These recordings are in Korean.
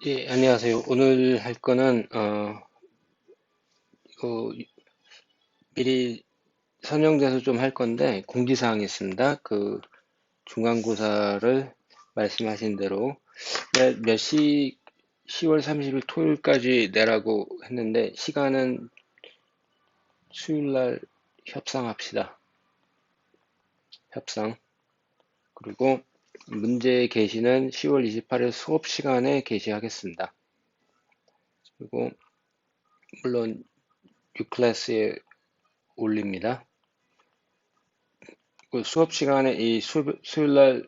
예, 안녕하세요. 오늘 할 거는, 미리 선정돼서 좀 할 건데, 공지사항이 있습니다. 중간고사를 말씀하신 대로, 몇 시, 10월 30일 토요일까지 내라고 했는데, 시간은 수요일 날 협상합시다. 협상. 그리고 문제 게시는 10월 28일 수업 시간에 게시하겠습니다. 그리고, 물론, U클래스에 올립니다. 수업 시간에 수요일 날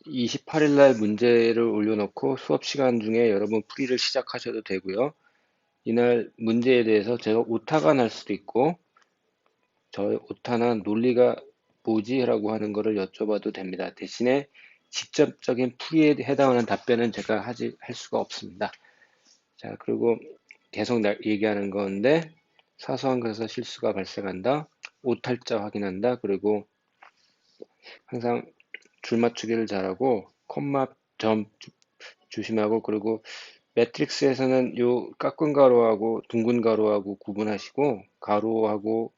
28일 날 문제를 올려놓고 수업 시간 중에 여러분 풀이를 시작하셔도 되고요. 이날 문제에 대해서 제가 오타가 날 수도 있고 저의 오타나 논리가 뭐지? 라고 하는 거를 여쭤봐도 됩니다. 대신에 직접적인 풀이에 해당하는 답변은 제가 할 수가 없습니다. 자, 그리고 계속 얘기하는 건데 사소한 것에서 실수가 발생한다. 오탈자 확인한다. 그리고 항상 줄 맞추기를 잘하고 콤마 점 조심하고 그리고 매트릭스에서는 요 깎은 가로하고 둥근 가로하고 구분하시고 가로하고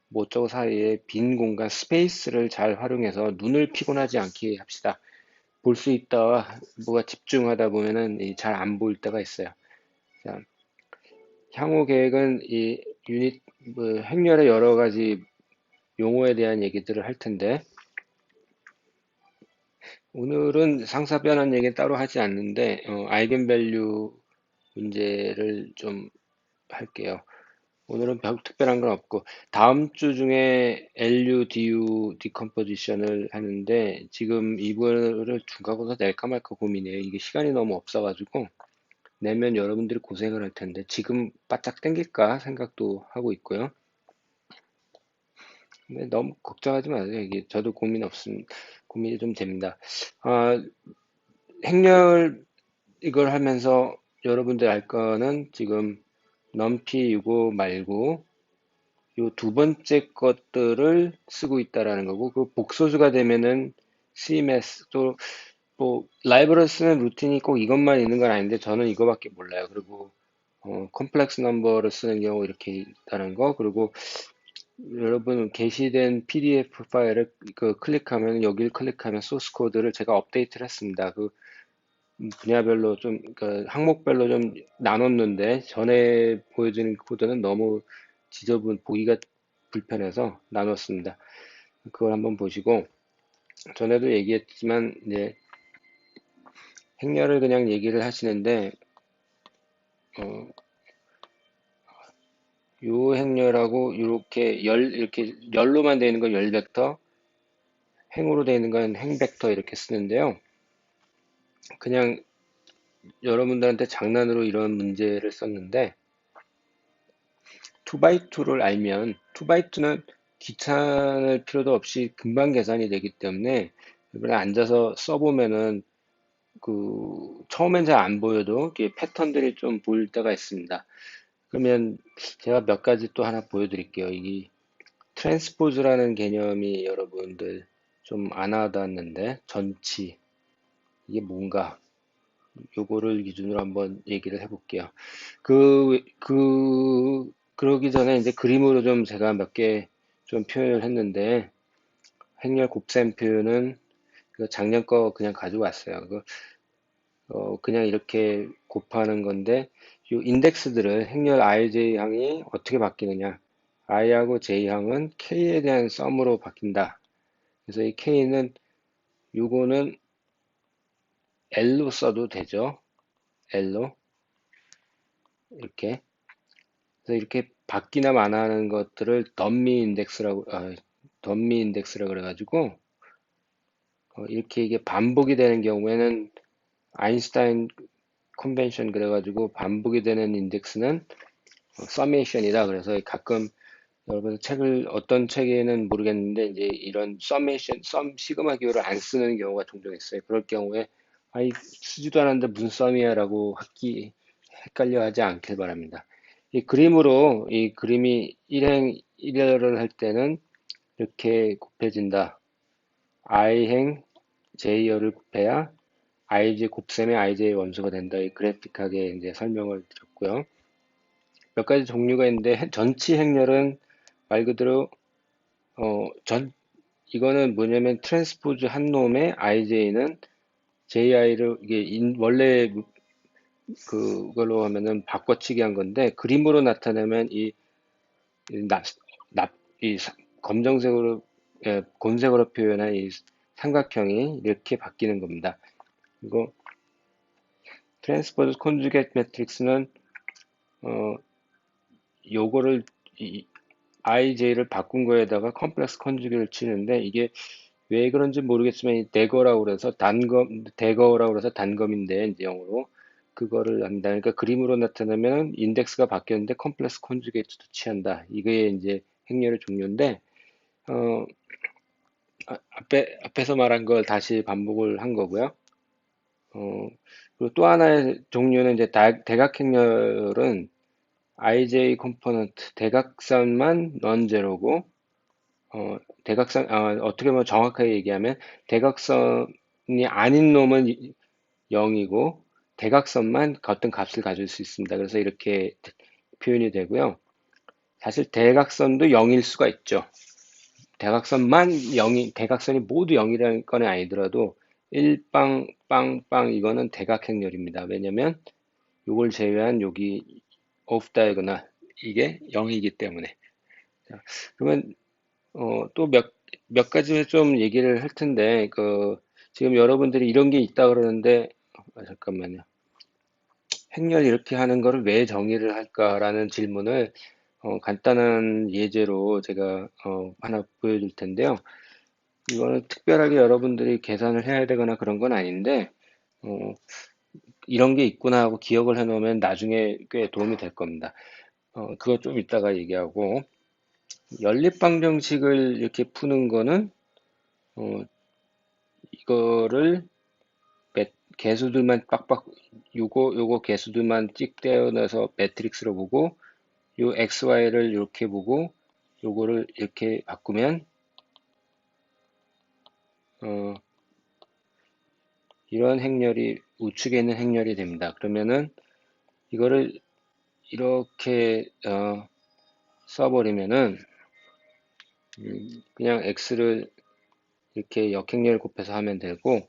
모쩌고 사이에 빈 공간 스페이스를 잘 활용해서 눈을 피곤하지 않게 합시다. 볼 수 있다와 뭐가 집중하다 보면은 잘 안 보일 때가 있어요. 자, 향후 계획은 이 행렬의 여러 가지 용어에 대한 얘기들을 할 텐데 오늘은 상사변환 얘기는 따로 하지 않는데 아이겐밸류 문제를 좀 할게요. 오늘은 특별한 건 없고 다음 주 중에 LU, DU 디컴포지션을 하는데 지금 이거를 중간고사 낼까 말까 고민이에요. 이게 시간이 너무 없어가지고 내면 여러분들이 고생을 할 텐데 지금 바짝 땡길까 생각도 하고 있고요. 근데 너무 걱정하지 마세요. 이게 저도 고민이 좀 됩니다. 아, 행렬 이걸 하면서 여러분들 알 거는 지금 넘피 이거 말고 요 두 번째 것들을 쓰고 있다라는 거고 그 복소수가 되면은 CMS 또 뭐 라이브러리 쓰는 루틴이 꼭 이것만 있는 건 아닌데 저는 이거밖에 몰라요. 그리고 컴플렉스 넘버를 쓰는 경우 이렇게 있다는 거 그리고 여러분 게시된 PDF 파일을 클릭하면 여기를 클릭하면 소스 코드를 제가 업데이트를 했습니다. 분야별로 항목별로 좀 나눴는데 전에 보여지는 코드는 너무 보기가 불편해서 나눴습니다. 그걸 한번 보시고 전에도 얘기했지만 이제 행렬을 그냥 얘기를 하시는데 어, 요 행렬하고 이렇게 열로만 되어 있는 건 열 벡터, 행으로 되어 있는 건 행 벡터 이렇게 쓰는데요. 그냥 여러분들한테 장난으로 이런 문제를 썼는데 2x2를 알면 2x2는 귀찮을 필요도 없이 금방 계산이 되기 때문에 이번에 앉아서 써보면은 처음엔 잘 안 보여도 이게 패턴들이 좀 보일 때가 있습니다. 그러면 제가 몇 가지 또 하나 보여드릴게요. 이 트랜스포즈라는 개념이 여러분들 좀 안 와닿았는데 전치 이게 뭔가 요거를 기준으로 한번 얘기를 해볼게요. 그러기 전에 이제 그림으로 좀 제가 몇 개 좀 표현을 했는데, 행렬 곱셈표는 작년 거 그냥 가져왔어요. 그냥 이렇게 곱하는 건데, 이 인덱스들을 행렬 ij 항이 어떻게 바뀌느냐. i하고 j 항은 k에 대한 썸으로 바뀐다. 그래서 이 k는 요거는 l로 써도 되죠. l로 이렇게. 그래서 이렇게 받기나 마나하는 것들을 덤미 인덱스라고 그래가지고 이렇게 이게 반복이 되는 경우에는 아인슈타인 컨벤션 그래가지고 반복이 되는 인덱스는 서메이션이다. 그래서 가끔 여러분 어떤 책에는 모르겠는데 이제 이런 썸 시그마 기호를 안 쓰는 경우가 종종 있어요. 그럴 경우에 아이 쓰지도 않았는데 무슨 썸이야라고 헷갈려 하지 않길 바랍니다. 이 그림이 일행 1열을 할 때는 이렇게 곱해진다. i행 j열을 곱해야 IJ 곱셈의 IJ 원소가 된다. 이 그래픽하게 이제 설명을 드렸고요. 몇 가지 종류가 있는데 전치 행렬은 말 그대로 전 이거는 뭐냐면 트랜스포즈 한 놈의 IJ는 JI를 이게 원래 그걸로 하면은 바꿔치기 한 건데 그림으로 나타내면 이 납, 이 검정색으로 곤색으로 표현한 이 삼각형이 이렇게 바뀌는 겁니다. 그리고 트랜스포즈 콘주게이트 매트릭스는 어 요거를 IJ를 바꾼 거에다가 컴플렉스 컨주게를 치는데 이게 왜 그런지 모르겠지만 이 대거라고 그래서 대거라고 그래서 단검인데 이제 영어로 그거를 한다. 그러니까 그림으로 나타내면 인덱스가 바뀌었는데 컴플렉스 컨주게이트도 취한다. 이게 이제 행렬의 종류인데 어, 앞에서 말한 걸 다시 반복을 한 거고요. 그리고 또 하나의 종류는 이제 대각행렬은 IJ 컴포넌트 대각선만 넌제로고 어떻게 보면 정확하게 얘기하면 대각선이 아닌 놈은 0이고 대각선만 어떤 값을 가질 수 있습니다. 그래서 이렇게 표현이 되고요. 사실 대각선도 0일 수가 있죠. 대각선이 모두 0이라는 건 아니더라도 1빵, 빵 이거는 대각행렬입니다. 왜냐면 이걸 제외한 여기 오프 다이거널 이게 0이기 때문에. 자, 그러면 또 몇 가지 좀 얘기를 할 텐데, 지금 여러분들이 이런 게 있다 그러는데, 잠깐만요. 행렬 이렇게 하는 거를 왜 정의를 할까라는 질문을 간단한 예제로 제가 하나 보여줄 텐데요. 이거는 특별하게 여러분들이 계산을 해야 되거나 그런 건 아닌데, 어, 이런 게 있구나 하고 기억을 해놓으면 나중에 꽤 도움이 될 겁니다. 그거 좀 이따가 얘기하고, 연립방정식을 이렇게 푸는 거는, 어, 이거를 개수들만 빡빡 요거 개수들만 찍 떼어내서 매트릭스로 보고 요 XY를 이렇게 보고 요거를 이렇게 바꾸면 어, 이런 행렬이 우측에 있는 행렬이 됩니다. 그러면은 이거를 이렇게 써버리면은 그냥 X를 이렇게 역행렬 곱해서 하면 되고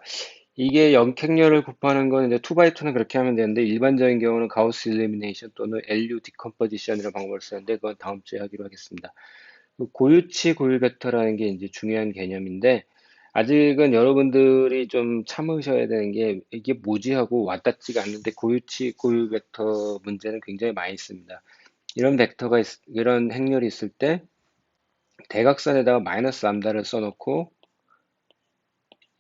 이게 역행렬을 곱하는 건 이제 2x2는 그렇게 하면 되는데 일반적인 경우는 가우스 일리미네이션 또는 LU 디컴포지션이라는 방법을 쓰는데 그건 다음 주에 하기로 하겠습니다. 고유치 고유 벡터라는 게 이제 중요한 개념인데 아직은 여러분들이 좀 참으셔야 되는 게 이게 뭐지 하고 와닿지가 않는데 고유치 고유 벡터 문제는 굉장히 많이 있습니다. 이런 행렬이 있을 때 대각선에다가 마이너스 람다를 써놓고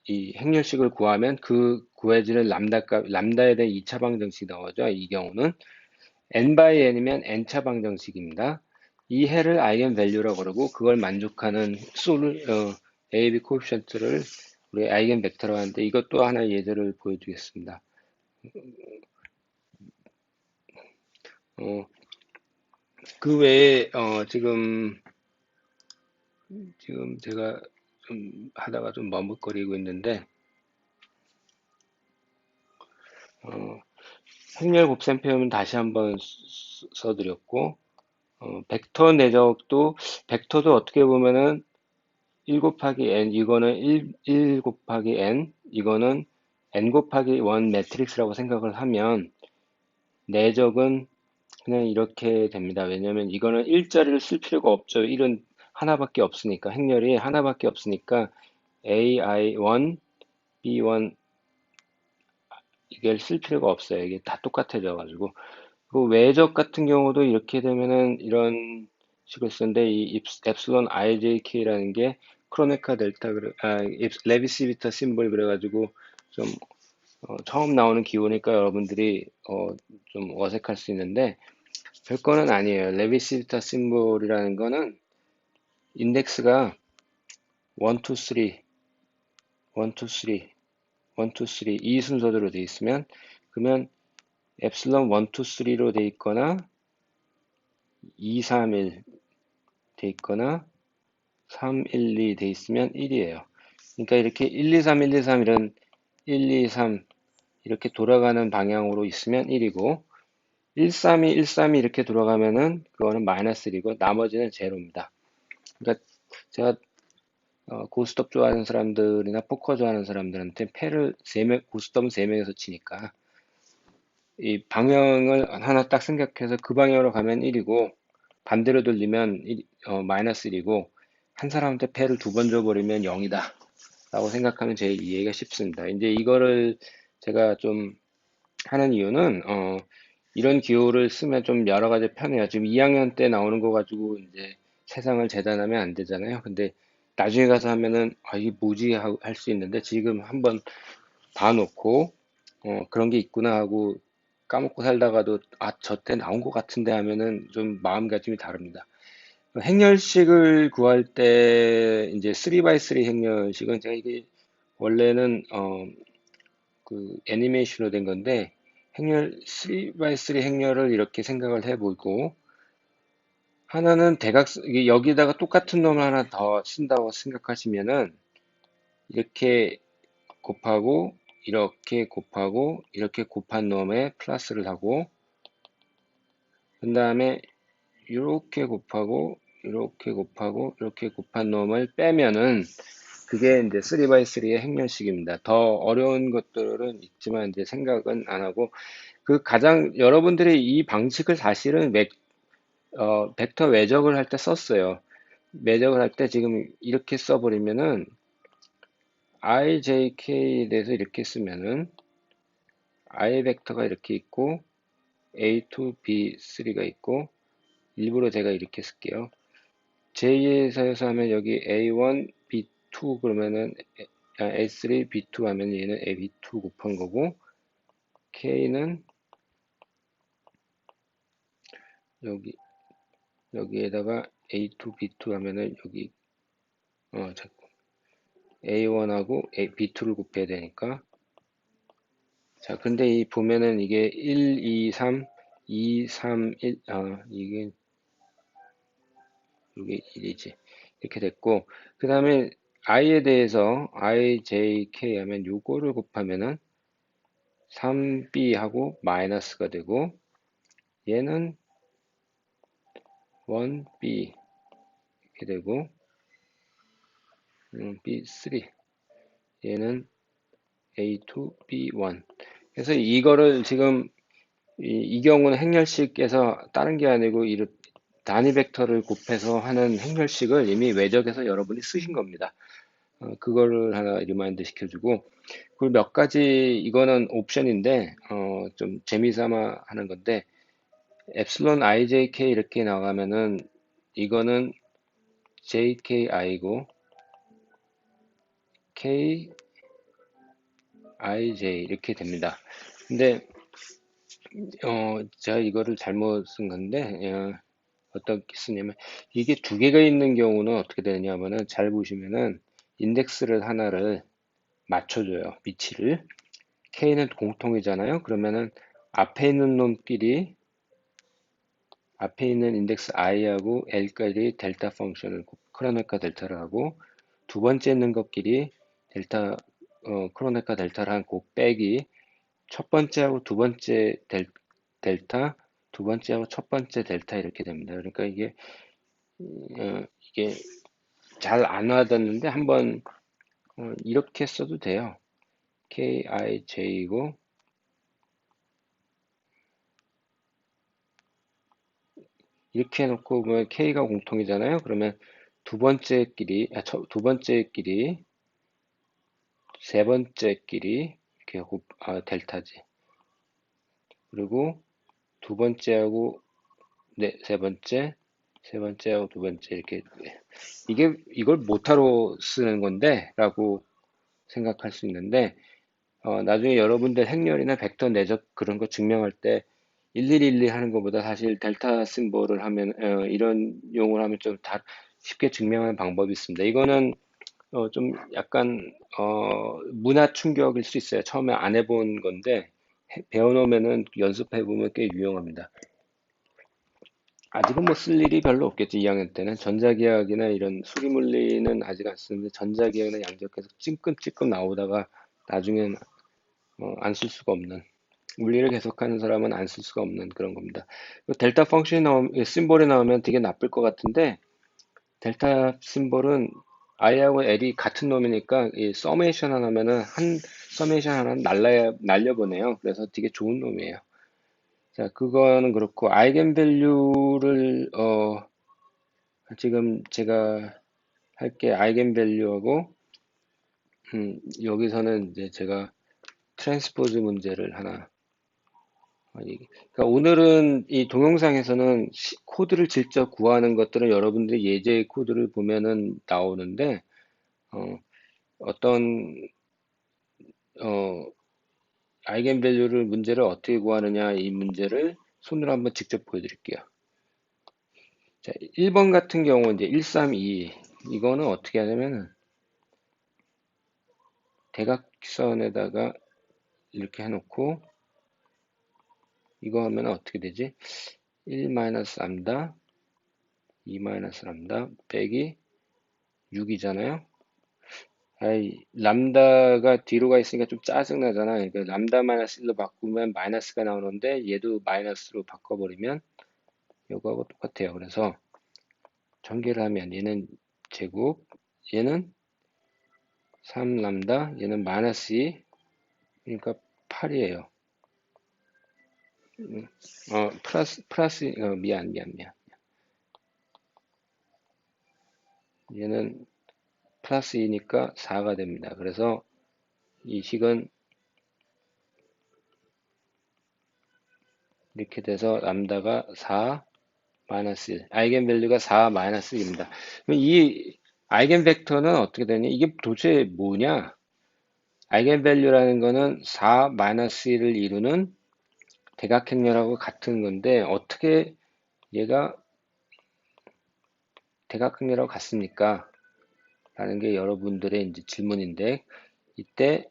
이 행렬식을 구하면 그 구해지는 람다에 대한 2차 방정식이 나오죠. 이 경우는 n by n이면 n차 방정식입니다. 이 해를 아이겐 밸류라고 그러고 그걸 만족하는 AB 코에피션트를 우리 아이겐 벡터라고 하는데 이것도 하나의 예제를 보여주겠습니다. 어, 그 외에 지금 제가 좀 하다가 좀 머뭇거리고 있는데 어, 행렬 곱셈 표현은 다시 한번 써드렸고 벡터 내적도 벡터도 어떻게 보면은 1 곱하기 n 이거는 1 곱하기 n 이거는 n 곱하기 1 매트릭스라고 생각을 하면 내적은 그냥 이렇게 됩니다. 왜냐면 이거는 1자리를 쓸 필요가 없죠. 1은 하나밖에 없으니까 행렬이 하나밖에 없으니까 AI1, B1 이걸 쓸 필요가 없어요. 이게 다 똑같아져 가지고 그 외적 같은 경우도 이렇게 되면은 이런 식으로 쓰는데 이 엡실론 IJK라는 게 크로네카 델타 레비시비터 심볼 그래가지고 좀 처음 나오는 기호니까 여러분들이 좀 어색할 수 있는데 별거는 아니에요. 레비시비터 심볼이라는 거는 인덱스가 1, 2, 3, 1, 2, 3, 1, 2, 3 이 순서대로 돼 있으면 그러면 엡실론 1, 2, 3로 돼 있거나 2, 3, 1 돼 있거나 3, 1, 2 돼 있으면 1이에요. 그러니까 이렇게 1, 2, 3, 1, 2, 3 이런 1, 2, 3 이렇게 돌아가는 방향으로 있으면 1이고 132, 132 이렇게 돌아가면은 그거는 마이너스 1이고 나머지는 제로입니다. 그러니까 제가 고스톱 좋아하는 사람들이나 포커 좋아하는 사람들한테 패를 고스톱은 3명에서 치니까 이 방향을 하나 딱 생각해서 그 방향으로 가면 1이고 반대로 돌리면 마이너스 1이고 한 사람한테 패를 2번 줘버리면 0이다 라고 생각하면 제일 이해가 쉽습니다. 이제 이거를 제가 좀 하는 이유는 이런 기호를 쓰면 좀 여러 가지 편해요. 지금 2학년 때 나오는 거 가지고 이제 세상을 재단하면 안 되잖아요. 근데 나중에 가서 하면은 이게 뭐지 할 수 있는데 지금 한번 봐놓고 그런 게 있구나 하고 까먹고 살다가도 저 때 나온 것 같은데 하면은 좀 마음가짐이 다릅니다. 행렬식을 구할 때 이제 3x3 행렬식은 제가 이게 원래는 그 애니메이션으로 된 건데 행렬 3x3 행렬을 이렇게 생각을 해보고 하나는 이게 여기다가 똑같은 놈을 하나 더 쓴다고 생각하시면은 이렇게 곱하고 이렇게 곱하고 이렇게 곱한 놈에 플러스를 하고 그 다음에 이렇게 곱하고 이렇게 곱하고 이렇게 곱한 놈을 빼면은 그게 이제 3x3의 행렬식입니다. 더 어려운 것들은 있지만 이제 생각은 안 하고 그 가장 여러분들이 이 방식을 사실은 벡터 외적을 할 때 썼어요. 외적을 할 때 지금 이렇게 써버리면은 ijk에 대해서 이렇게 쓰면은 i 벡터가 이렇게 있고 a2, b3가 있고 일부러 제가 이렇게 쓸게요. J에서 하면 여기 A1, B2 그러면은 A3, B2 하면 얘는 AB2 곱한 거고 K는 여기 여기에다가 A2, B2 하면은 여기 A1하고 B2를 곱해야 되니까 자 근데 이 보면은 이게 1, 2, 3, 2, 3, 1 이게 1이지 이렇게 됐고 그 다음에 i에 대해서 I, J, K 하면 요거를 곱하면은 3b하고 마이너스가 되고 얘는 1b 이렇게 되고 b3 얘는 a2 b1 그래서 이거를 지금 이 경우는 행렬식에서 다른 게 아니고 이 단위 벡터를 곱해서 하는 행렬식을 이미 외적에서 여러분이 쓰신 겁니다. 그거를 하나 리마인드 시켜주고 그리고 몇 가지 이거는 옵션인데 좀 재미삼아 하는 건데 엡실론 ijk 이렇게 나가면은 이거는 jki고 kij 이렇게 됩니다. 근데 제가 이거를 잘못 쓴 건데 어떻게 쓰냐면 이게 두 개가 있는 경우는 어떻게 되냐면은 잘 보시면은 인덱스를 하나를 맞춰줘요. 위치를 k는 공통이잖아요. 그러면은 앞에 있는 놈끼리 앞에 있는 인덱스 i하고 l까지 델타 펑션을 크로네카 델타를 하고 두 번째 있는 것끼리 크로네카 델타를 하고 빼기 첫 번째하고 두 번째 델타 두 번째하고 첫 번째 델타 이렇게 됩니다. 그러니까 이게 잘 안 와닿는데 한번 이렇게 써도 돼요. kij이고 이렇게 해놓고 뭐 k가 공통이잖아요. 그러면 두 번째끼리 세 번째끼리 이렇게 델타지. 그리고 두 번째하고 세 번째하고 두 번째 이렇게 이걸 모타로 쓰는 건데라고 생각할 수 있는데 나중에 여러분들 행렬이나 벡터 내적 그런 거 증명할 때 1111 하는 것보다 사실 델타 심볼을 하면 이런 용어를 하면 좀 쉽게 증명하는 방법이 있습니다. 이거는 좀 약간 문화 충격일 수 있어요. 처음에 안 해본 건데 배워놓으면은 연습해 보면 꽤 유용합니다. 아직은 뭐 쓸 일이 별로 없겠지. 2학년 때는 전자기하학이나 이런 수리물리는 아직 안 쓰는데 전자기하학이나 양적해서 찔끔찔끔 나오다가 나중엔 안 쓸 수가 없는, 물리를 계속하는 사람은 안 쓸 수가 없는 그런 겁니다. 델타 펑션이 심볼이 나오면 되게 나쁠 것 같은데, 델타 심볼은 I하고 L이 같은 놈이니까 이 서메이션 하나면은 한 서메이션 하나는 날려보내요. 그래서 되게 좋은 놈이에요. 자, 그거는 그렇고 아이겐밸류를 지금 제가 할 게 아이겐밸류하고 여기서는 이제 제가 트랜스포즈 문제를 하나 그러니까 오늘은 이 동영상에서는 코드를 직접 구하는 것들은 여러분들이 예제 코드를 보면은 나오는데 어, 어떤 어, 아이겐밸류를 문제를 어떻게 구하느냐 이 문제를 손으로 한번 직접 보여드릴게요. 자, 1번 같은 경우 이제 132 이거는 어떻게 하냐면은 대각선에다가 이렇게 해놓고 이거 하면 어떻게 되지? 1-람다 2-람다 빼기 6이잖아요. 아이, 람다가 뒤로 가 있으니까 좀 짜증나잖아. 그러니까 람다 마이너스 1로 바꾸면 마이너스가 나오는데 얘도 마이너스로 바꿔버리면 이거하고 똑같아요. 그래서 전개를 하면 얘는 제곱, 얘는 3람다, 얘는 마이너스 2, 그러니까 8이에요. 미안. 얘는 플러스 2니까 4가 됩니다. 그래서 이 식은 이렇게 돼서 람다가 4, 마이너스 1, 아이겐밸류가 4, 마이너스 1입니다. 그럼 이 아이겐벡터는 어떻게 되냐? 이게 도대체 뭐냐? 아이겐밸류라는 거는 4, 마이너스 1을 이루는 대각행렬하고 같은 건데 어떻게 얘가 대각행렬하고 같습니까? 라는 게 여러분들의 이제 질문인데 이때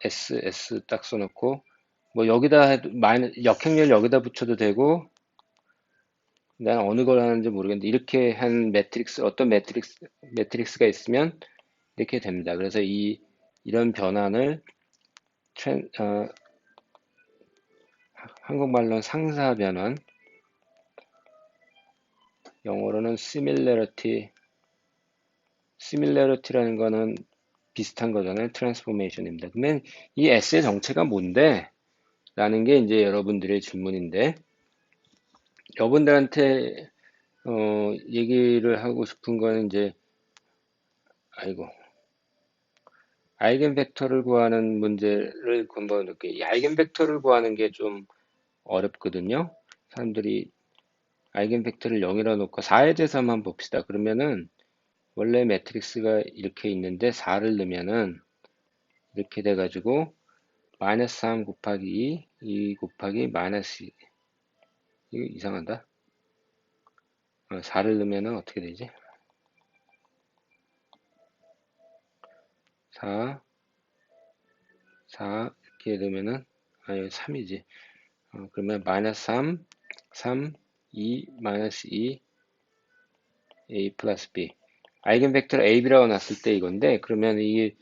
S 딱 써놓고 뭐 여기다 해도 역행렬 여기다 붙여도 되고 난 어느 걸 하는지 모르겠는데 이렇게 한 매트릭스 어떤 매트릭스가 있으면 이렇게 됩니다. 그래서 이런 변환을 한국말로는 상사 변환, 영어로는 similarity라는 거는 비슷한 거잖아요. 트랜스포메이션입니다. 그러면 이 S의 정체가 뭔데? 라는 게 이제 여러분들의 질문인데 여러분들한테 얘기를 하고 싶은 거는 이제 아이고 아이겐벡터를 구하는 문제를 한번 이렇게 이 아이겐벡터를 구하는 게 좀 어렵거든요. 사람들이 아이겐벡터를 0이라 놓고 4에 대해서 한번 봅시다. 그러면은 원래 매트릭스가 이렇게 있는데 4를 넣으면은 이렇게 돼가지고 마이너스 3 곱하기 2 곱하기 마이너스 2 이거 이상하다. 4를 넣으면은 어떻게 되지? 4, 4 이렇게 넣으면은 아니 3이지. 그러면 마이너스 3, 3, 2, 마이너스 2, A 플러스 B. 아이겐벡터를 A, B라고 놨을 때 이건데, 그러면 이게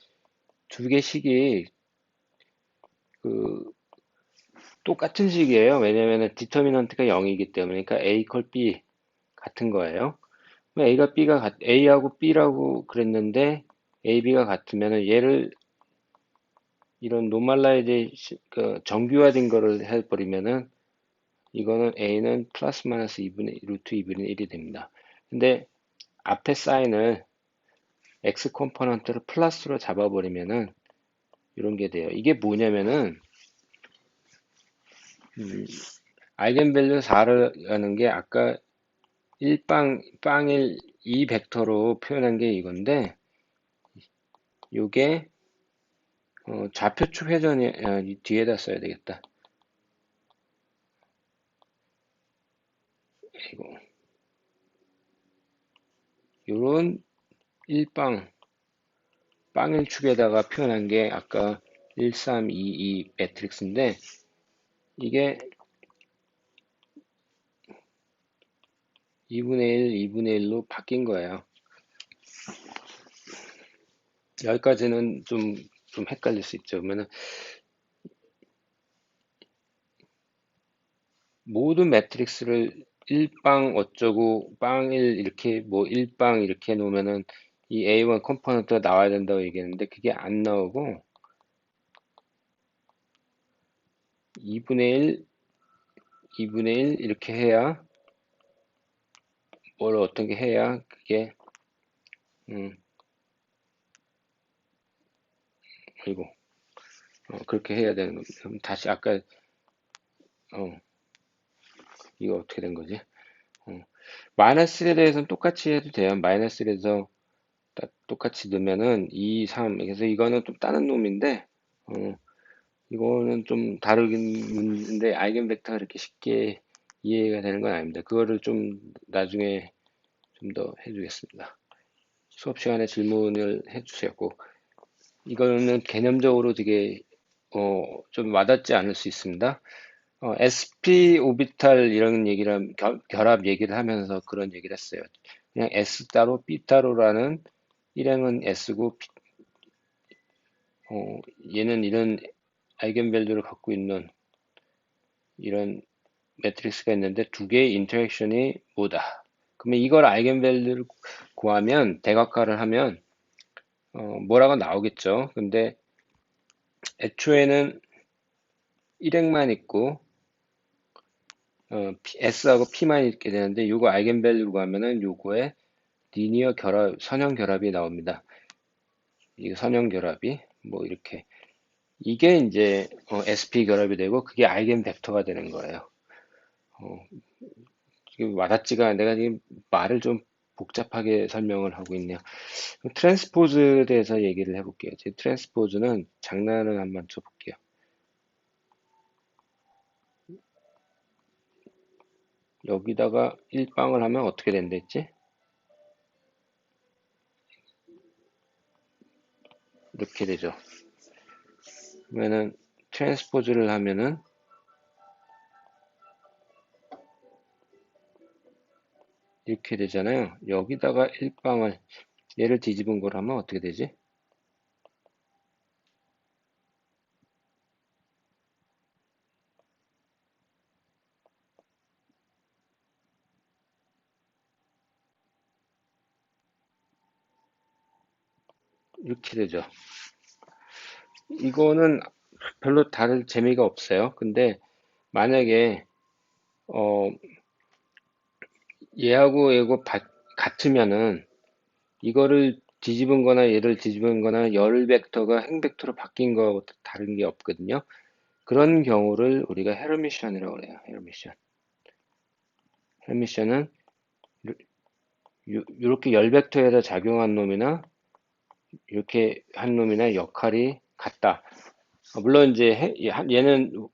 두 개 식이 그 똑같은 식이에요. 왜냐면은 디터미넌트가 0이기 때문에. 그러니까 A 컬 B 같은 거예요. A하고 B라고 그랬는데, A, B가 같으면은 얘를 이런 노멀라이제이션, 그 정규화된 거를 해버리면은 이거는 A는 플러스 마이너스 2분의 루트 2분의 1이 됩니다. 근데 앞에 사인을 X 컴포넌트를 플러스로 잡아버리면은 이런 게 돼요. 이게 뭐냐면은 아이겐밸류 4를 하는 게 아까 빵1 2 벡터로 표현한 게 이건데 요게 좌표축 회전이 이 뒤에다 써야 되겠다. 이거 요런 1빵 빵1축에다가 표현한 게 아까 1, 3, 2, 2 매트릭스인데 이게 2분의 1, 2분의 1로 바뀐 거예요. 여기까지는 좀 헷갈릴 수 있죠. 그러면은 모든 매트릭스를 1빵 어쩌고 빵 1 이렇게 뭐 1빵 이렇게 놓으면은 이 A1 컴포넌트가 나와야 된다고 얘기했는데 그게 안 나오고 2분의 1, 2분의 1 이렇게 해야 뭘 어떻게 해야 그게 음, 그리고 그렇게 해야 되는 겁니다. 그럼 다시 아까 어, 이거 어떻게 된 거지? 어, 마이너스 1에 대해서는 똑같이 해도 돼요. 마이너스 1에서 똑같이 넣으면은 2, 3 그래서 이거는 좀 다른 놈인데 어, 이거는 좀 다르긴 문제인데 아이겐 벡터가 이렇게 쉽게 이해가 되는 건 아닙니다. 그거를 좀 나중에 좀 더 해주겠습니다. 수업 시간에 질문을 해주세요. 꼭. 이거는 개념적으로 되게 좀 와닿지 않을 수 있습니다. SP 오비탈 이런 얘기를 결합 얘기를 하면서 그런 얘기를 했어요. 그냥 S 따로 B 따로라는 일행은 S고 얘는 이런 아이겐 밸류를 갖고 있는 이런 매트릭스가 있는데 두 개의 인터랙션이 뭐다. 그러면 이걸 아이겐 밸류를 구하면 대각화를 하면 뭐라고 나오겠죠. 근데 애초에는 일행만 있고 S하고 P만 있게 되는데 요거 아이겐 밸류로 구하면은 요거에 리니어 결합, 선형 결합이 나옵니다. 이 선형 결합이 뭐 이렇게 이게 이제 SP 결합이 되고 그게 아이겐 벡터가 되는 거예요. 어, 지금 와닿지가 내가 지금 말을 좀 복잡하게 설명을 하고 있네요. 트랜스포즈에 대해서 얘기를 해볼게요. 제 트랜스포즈는 장난을 한번 쳐볼게요. 여기다가 1빵을 하면 어떻게 된댔지? 이렇게 되죠. 그러면은 트랜스포즈를 하면은 이렇게 되잖아요. 여기다가 1빵을 얘를 뒤집은 걸 하면 어떻게 되지? 이렇게 되죠. 이거는 별로 다를 재미가 없어요. 근데 만약에 어, 얘하고 얘고 같으면은 이거를 뒤집은 거나 얘를 뒤집은 거나 열 벡터가 행 벡터로 바뀐 거하고 다른 게 없거든요. 그런 경우를 우리가 헤르미션이라고 그래요. 헤르미션. 헤르미션은 이렇게 열 벡터에다 작용한 놈이나 이렇게 한 놈이나 역할이 같다. 물론 이제 얘는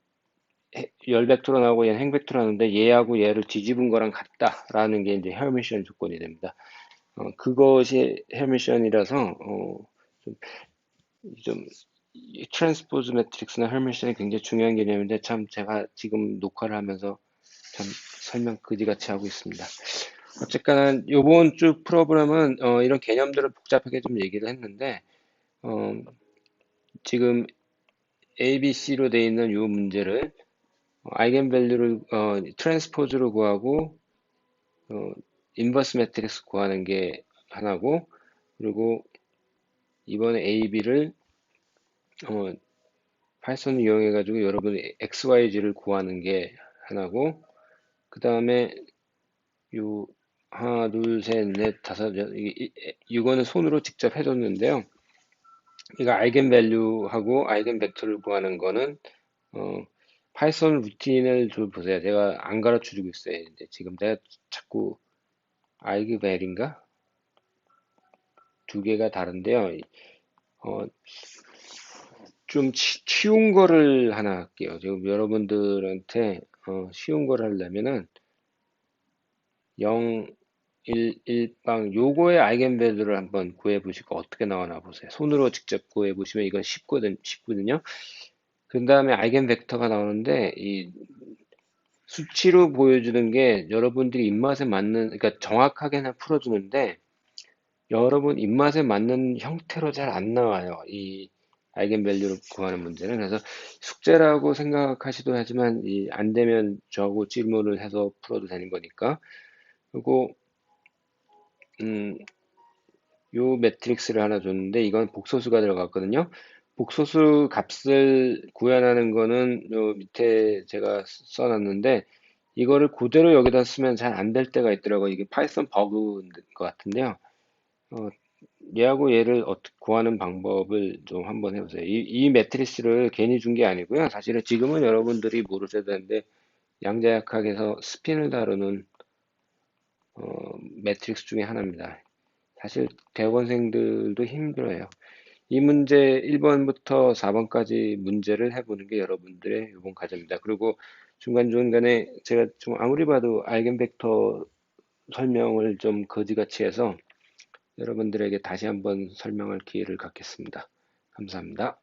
열 벡터로 나오고 얘는 행 벡터로 나오는데 얘하고 얘를 뒤집은 거랑 같다라는 게 이제 헤르미션 조건이 됩니다. 그것이 헤르미션이라서 좀, 좀 트랜스포즈 매트릭스나 헤르미션이 굉장히 중요한 개념인데 참 제가 지금 녹화를 하면서 참 설명 그지같이 하고 있습니다. 어쨌거나 요번 주 프로그램은 이런 개념들을 복잡하게 좀 얘기를 했는데 어, 지금 ABC로 되어 있는 이 문제를 아이겐밸류를 트랜스포즈로 구하고 어, 인버스 매트릭스 구하는 게 하나고 그리고 이번에 AB를 파이썬을 이용해 가지고 여러분이 XYZ를 구하는 게 하나고 그 다음에 요 하나 둘셋넷 다섯 이거는 손으로 직접 해줬는데요. 이거 아이겐밸류하고 아이겐벡터를 구하는 거는 어, 파이썬 루틴을 좀 보세요. 제가 안 가르쳐 주고 있어요. 근데 지금 내가 자꾸 아이그벨인가? 두 개가 다른데요. 어, 좀 쉬운 거를 하나 할게요. 지금 여러분들한테 쉬운 거를 하려면은 0, 1, 1빵 요거의 아이겐밸류를 한번 구해 보시고 어떻게 나오나 보세요. 손으로 직접 구해 보시면 이건 쉽거든요. 그 다음에 아이겐 벡터가 나오는데 이 수치로 보여주는 게 여러분들이 입맛에 맞는 그러니까 정확하게는 풀어주는데 여러분 입맛에 맞는 형태로 잘 안 나와요. 이 아이겐밸류를 구하는 문제는. 그래서 숙제라고 생각하시도 하지만 안 되면 저하고 질문을 해서 풀어도 되는 거니까. 그리고 음, 요 매트릭스를 하나 줬는데 이건 복소수가 들어갔거든요. 복소수 값을 구현하는 거는 요 밑에 제가 써놨는데 이거를 그대로 여기다 쓰면 잘 안 될 때가 있더라고요. 이게 파이썬 버그인 것 같은데요. 어, 얘하고 얘를 어떻게 구하는 방법을 좀 한번 해보세요. 이 매트리스를 괜히 준 게 아니고요. 사실은 지금은 여러분들이 모르셔야 되는데 양자역학에서 스핀을 다루는 매트릭스 중에 하나입니다. 사실 대학원생들도 힘들어요. 이 문제 1번부터 4번까지 문제를 해보는 게 여러분들의 이번 과제입니다. 그리고 중간중간에 제가 좀 아무리 봐도 아이겐벡터 설명을 좀 거지같이 해서 여러분들에게 다시 한번 설명할 기회를 갖겠습니다. 감사합니다.